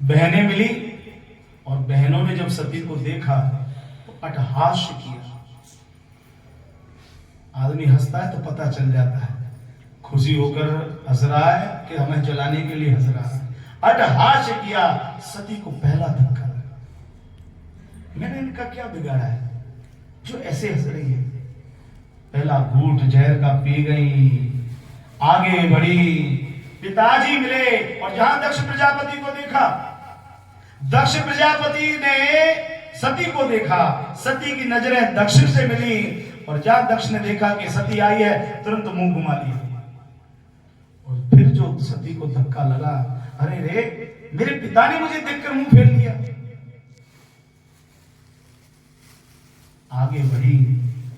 बहनें मिली और बहनों ने जब सती को देखा तो अट्टहास किया। आदमी हंसता है तो पता चल जाता है खुशी होकर हंस रहा है कि हमें जलाने के लिए हंस रहा है। अट्टहास किया, सती को पहला धक्का लगा। मैंने इनका क्या बिगाड़ा है जो ऐसे हंस रही है। पहला घूंट जहर का पी गई, आगे बढ़ी, पिताजी मिले और जहां दक्ष प्रजापति को देखा, दक्ष प्रजापति ने सती को देखा, सती की नजरें दक्ष से मिली और जहां दक्ष ने देखा कि सती आई है तुरंत मुंह घुमा लिया। और फिर जो सती को धक्का लगा, अरे रे मेरे पिता ने मुझे देखकर मुंह फेर लिया। आगे बढ़ी,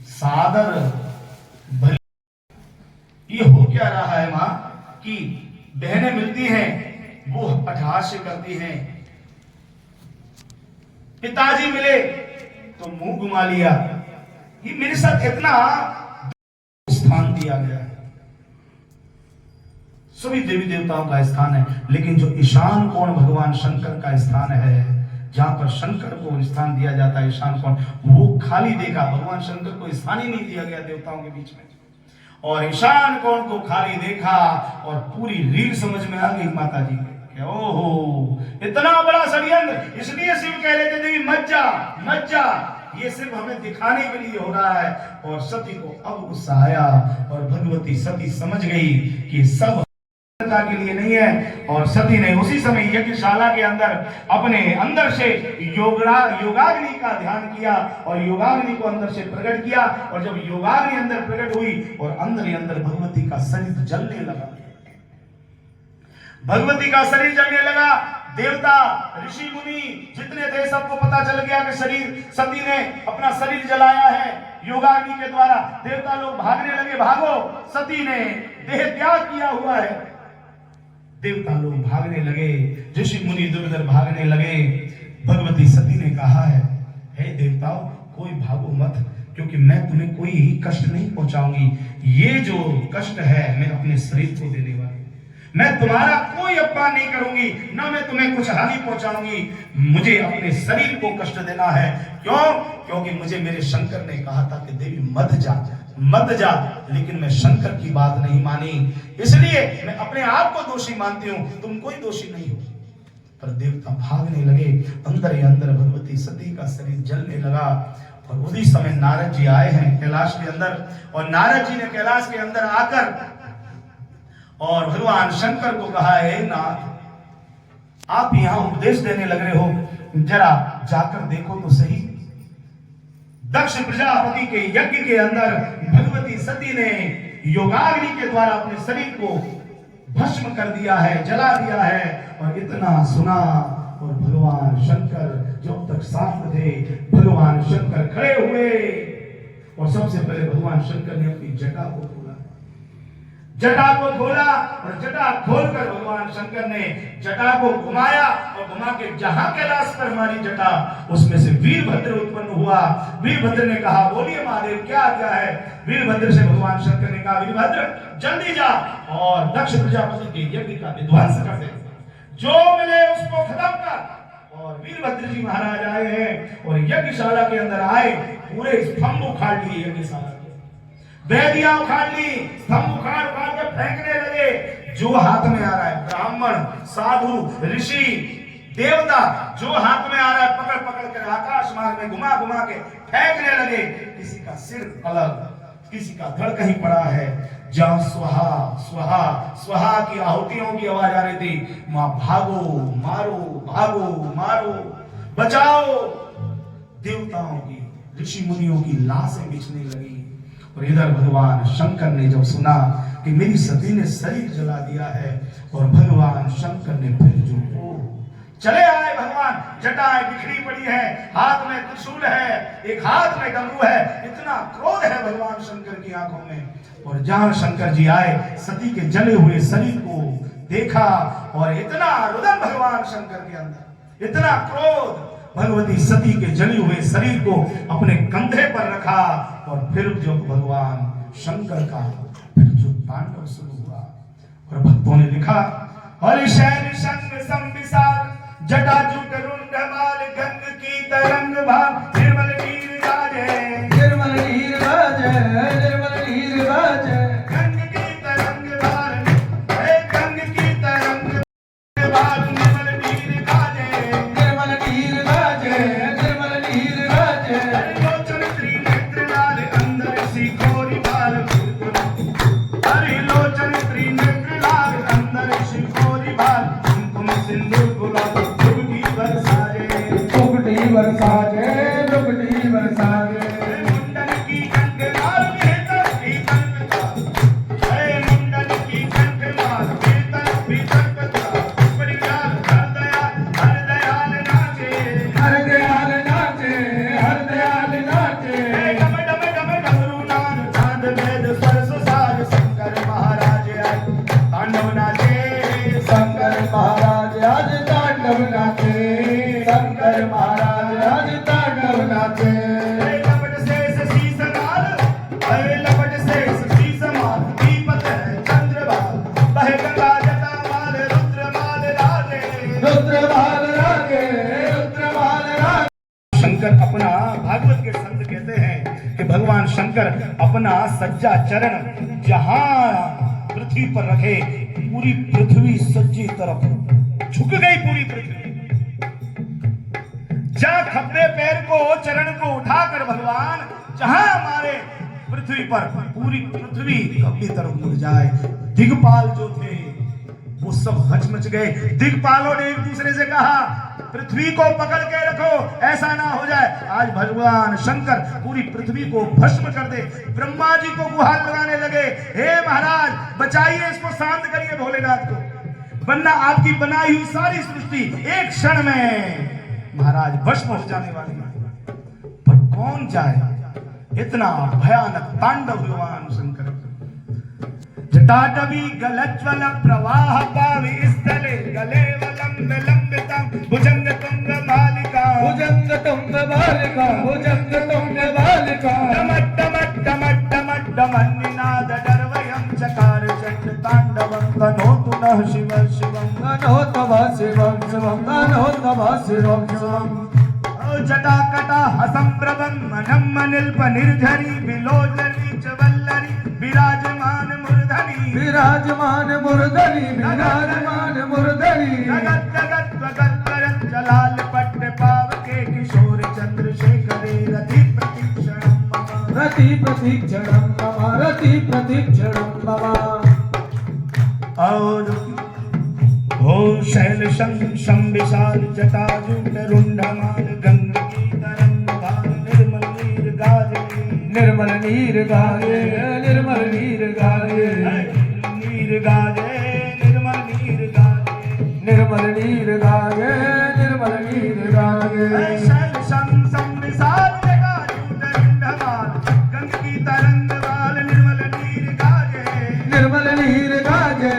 सादर भली। ये हो क्या रहा है मां कि बहनें मिलती हैं वो अट्टहास करती हैं, पिताजी मिले तो मुंह घुमा लिया। ये मेरे साथ इतना स्थान दिया गया है। सभी देवी देवताओं का स्थान है, लेकिन जो ईशान कोण भगवान शंकर का स्थान है, जहां पर शंकर को स्थान दिया जाता है ईशान कोण, वो खाली देखा। भगवान शंकर को स्थान ही नहीं दिया गया देवताओं के बीच में, और ईशान कोण को खाली देखा और पूरी रील समझ में आ गई माता जी के। ओहो इतना बड़ा षड्यंत्र, इसलिए शिव कह रहे थे देवी मत जा मत जा, ये सिर्फ हमें दिखाने के लिए हो रहा है। और सती को अब गुस्सा आया और भगवती सती समझ गई कि सब के लिए नहीं है। और सती ने उसी समय यज्ञशाला के अंदर अपने अंदर से योगाग्नि का ध्यान किया और योगाग्नि को अंदर से प्रकट किया। और जब योगाग्नि अंदर प्रकट हुई और अंदर ही अंदर भगवती का शरीर जलने लगा, भगवती का शरीर जलने लगा। देवता ऋषि मुनि जितने थे सबको पता चल गया कि सती ने अपना शरीर जलाया है योगाग्नि के द्वारा। देवता लोग भागने लगे, भागो सती ने देह त्याग किया हुआ है। देवता लोग भागने लगे, ऋषि मुनि इधर भागने लगे। भगवती सती ने कहा है, हे देवताओं कोई भागो मत, क्योंकि मैं तुम्हें कोई ही कष्ट नहीं पहुंचाऊंगी। ये जो कष्ट है मैं अपने शरीर को देने वाली, मैं तुम्हारा कोई अपमान नहीं करूंगी, ना मैं तुम्हें कुछ हानि पहुंचाऊंगी। मुझे अपने शरीर को कष्ट देना है। क्यों? क्योंकि मुझे मेरे शंकर ने कहा था कि देवी मत जा मत जा, लेकिन मैं शंकर की बात नहीं मानी, इसलिए मैं अपने आप को दोषी मानती हूं, तुम कोई दोषी नहीं हो। पर देवता भागने लगे, अंदर ही अंदर भगवती सती का शरीर जलने लगा। और उसी समय नारद जी आए हैं कैलाश के अंदर, और नारद जी ने कैलाश के अंदर आकर और भगवान शंकर को कहा, हे नाथ आप यहां उपदेश देने लग रहे हो, जरा जाकर देखो तो सही। दक्ष प्रजापति के यज्ञ के अंदर भगवती सती ने योगाग्नि के द्वारा अपने शरीर को भस्म कर दिया है, जला दिया है। और इतना सुना और भगवान शंकर जो तक साथ थे, भगवान शंकर खड़े हुए और सबसे पहले भगवान शंकर ने अपनी जटा को खोला, जटा को खोला और जटा खोलकर भगवान शंकर ने जटा को घुमाया और घुमा के जहां कैलाश पर हमारी जटा, उसमें से वीरभद्र उत्पन्न हुआ। वीरभद्र ने कहा, बोलिए महादेव क्या आज्ञा है। वीरभद्र से भगवान शंकर ने कहा, वीरभद्र जल्दी जा और दक्ष प्रजापति के यज्ञ का विध्वंस कर दे, जो मिले उसको खत्म कर। और वीरभद्र जी महाराज आए हैं और यज्ञशाला के अंदर आए, पूरे स्तंभ उखाड़ लिए यज्ञशाला के, वेदियां उखाड़ ली, स्तंभ उखाड़ के फेंकने लगे। जो हाथ में आ रहा है, ब्राह्मण साधु ऋषि देवता, जो हाथ में आ रहा है पकड़ पकड़ कर आकाश मार्ग में घुमा घुमा के फेंकने लगे। किसी का सिर अलग, किसी का धड़ कहीं पड़ा है। जहां स्वाहा स्वाहा स्वाहा की आहुतियों की आवाज आ रही थी, मां भागो मारो भागो मारो बचाओ। देवताओं की ऋषि मुनियों की लाशें बिछने लगी। और इधर भगवान शंकर ने जब सुना कि मेरी सती ने शरीर जला दिया है, और भगवान शंकर ने फिर जो चले आए, भगवान जटाएं बिखरी पड़ी है, हाथ में त्रिशूल है, एक हाथ में डमरू है। इतना क्रोध है भगवान शंकर की आंखों में। और जहां शंकर जी आए, सती के जले हुए शरीर को देखा और इतना रुदन भगवान शंकर के अंदर, इतना क्रोध। भगवती सती के जले हुए शरीर को अपने कंधे पर रखा और फिर जो भगवान शंकर का फिर जो तांडव शुरू हुआ। और भक्तों ने लिखा, जटाजूट रुंड माल गंग की तरंग भाव निर्मल नीर गाजे निर्मल नीर गाजे निर्मल नीर गाजे गंग की तरंग भार गंग की तरंग भार निर्मल नीर गाजे निर्मल नीर गाजे निर्मल नीर गाजे लोचन त्रिनेत्र लाल अंदर शिखोरी बाल हरि लोचन त्रिनेत्र लाल अंदर शिखोरी बाल कुमकुम सिंदूर गुलाब डुबकी बरसाजे डुबकी बरसाजे डुबकी बरसाजे मुंडन की कंठ लाल भीतर भीतर पिता मुंडन की कंठ लाल भीतर भीतर पिता परिवार हर दयाल नाचे हर दयाल नाचे हर दयाल नाचे डम डम डम डमरू नाद चांद वेद सरस साज शंकर महाराज आज तांडव नाचे शंकर महाराज आज तांडव नाचे शंकर महाराज आज तांडव नाचे लपट शेष शीस माल लपट शेष शीस माल दीपक चंद्रभाल बहे गंगा जटा माल रुद्रमाल राजे रुद्रमाल रागे रुद्रमाल रागे शंकर अपना भागवत के संत कहते हैं कि भगवान शंकर अपना सज्जा चरण जहां पृथ्वी पर रखे पूरी पृथ्वी सज्जी तरफ झुक गई पूरी पृथ्वी जहां खब्बे पैर को चरण को उठाकर भगवान जहां हमारे पृथ्वी पर पूरी पृथ्वी खब्बी तरफ मुड़ जाए दिग्पाल जो थे वो सब हचमच गए दिग्पालों ने एक दूसरे से कहा पृथ्वी को पकड़ के रखो ऐसा ना हो जाए आज भगवान शंकर पूरी पृथ्वी को भस्म कर दे ब्रह्मा जी को गुहार लगाने लगे हे महाराज बचाइए इसको शांत करिए भोलेनाथ को वरना आपकी बनाई हुई सारी सृष्टि एक क्षण में महाराज भस्म हो जाने वाली है पर कौन जाए इतना भयानक तांडव भगवान शंकर जटाटवी गलज्वल प्रवाह पावि स्थले गले वलंब लंबितम भुजंग तुंग मालिका भुजंग तुंग बालिका भुजंग तुंग बालिका डमट्टमट्टमट्टमन्निनाद डर्वयं चकार चंड तांडवं तनोतु नः शिव शिवं ननो तव शिवं शिवं ननो तव शिवं शिवं जटाकटा हसंप्रभं मनम मनिल्प निर्झरी बिलोचनी च वल्लरी विराजमान मूर्धनि विराजमान मूर्धनि विराजमान मूर्धनि जगत जगत जगत करत जलाल पट्ट पावके किशोर चंद्रशेखरे रति प्रतीक्षणं मम रति प्रतीक्षणं मम रति प्रतीक्षणं मम और हो शैल शं विशाल जटाजूट रुंडमाल गंग की तरंग भाल निर्मल नीर गाजे निर्मल नीर गाजे निर्मल नीर गाजे नीर गाजे निर्मल नीर गाजे निर्मल नीर गाजे निर्मल नीर गाजे शैल शं विशाल जटाजूट रुंडमाल गंग की तरंग भाल निर्मल नीर गाजे निर्मल नीर गाजे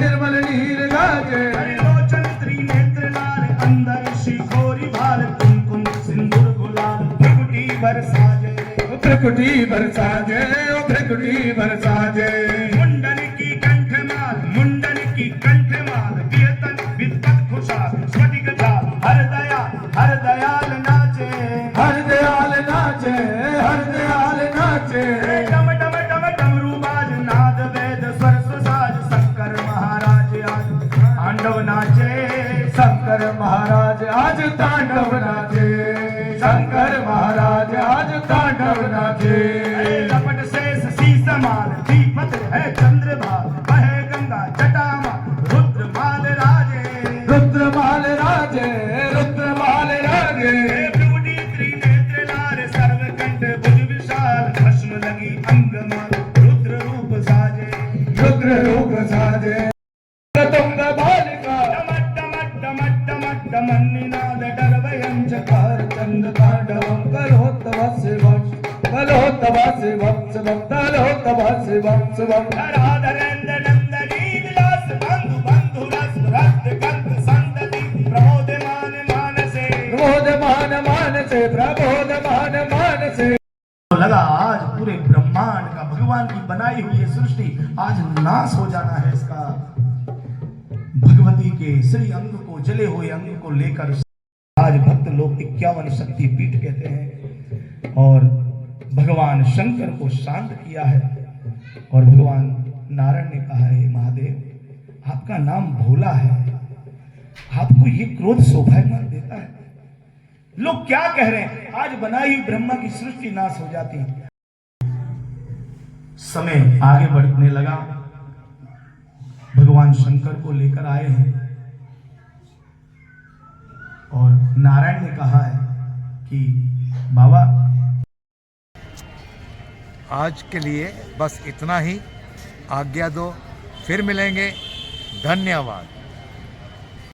निर्मल नीर गाजे लोचन त्रिनेत्र लाल अंदर शिखोरी भाल कुमकुम सिंदूर गुलाल भ्रकुटी बरसाजे भ्रकुटी बरसाजे भ्रकुटी बरसाजे मुंडन की कंठमाल वियतन विद्वत खुशाल स्फटिक ढाल हर दयाल नाचे हर दयाल नाचे हर दयाल नाचे डम डम डम डमरू बाज नाद वेद सरस साज शंकर महाराज आज तांडव नाचे शंकर महाराज आज तांडव नाचे शंकर महाराज आज तांडव नाचे लपट शेष शीस माल दीपक है चंद्रभाल बहे गंगा जटामा रुद्रमाल राजे रुद्रमाल राजे रुद्रमाल राजे भ्रुकुटी त्रिनेत्र लाल सर्वकंठ भुज विशाल भस्म लगी अंगमाल रुद्र रूप साजे रुद्र रूप साजे तुंग बालिका डमट्टमट्टमट्टमन्निनाद डर्वयं चकार चंद तांडवं करो तव शिवं करो तव शिवं शिवं करो तव शिवं शिवं धराधरेन्द्र नंदनी विलास बंधु बंधु रस रक्त गंध संतति प्रमोदमान मानसे प्रबोधमान मानसे प्रबोधमान मानसे लगा आज पूरे ब्रह्मांड का भगवान की बनाई हुई ये सृष्टि आज नाश हो जाना है इसका भगवती के श्री अंग को जले हुए अंग को लेकर आज भक्त लोग 51 शक्ति पीठ कहते हैं और भगवान शंकर को शांत किया है। और भगवान नारायण ने कहा है, महादेव आपका नाम भोला है, आपको ये क्रोध शोभायमान देता है। लोग क्या कह रहे हैं, आज बनाई हुई ब्रह्मा की सृष्टि नाश हो जाती। समय आगे बढ़ने लगा, भगवान शंकर को लेकर आए हैं और नारायण ने कहा है कि बाबा आज के लिए बस इतना ही, आज्ञा दो, फिर मिलेंगे। धन्यवाद।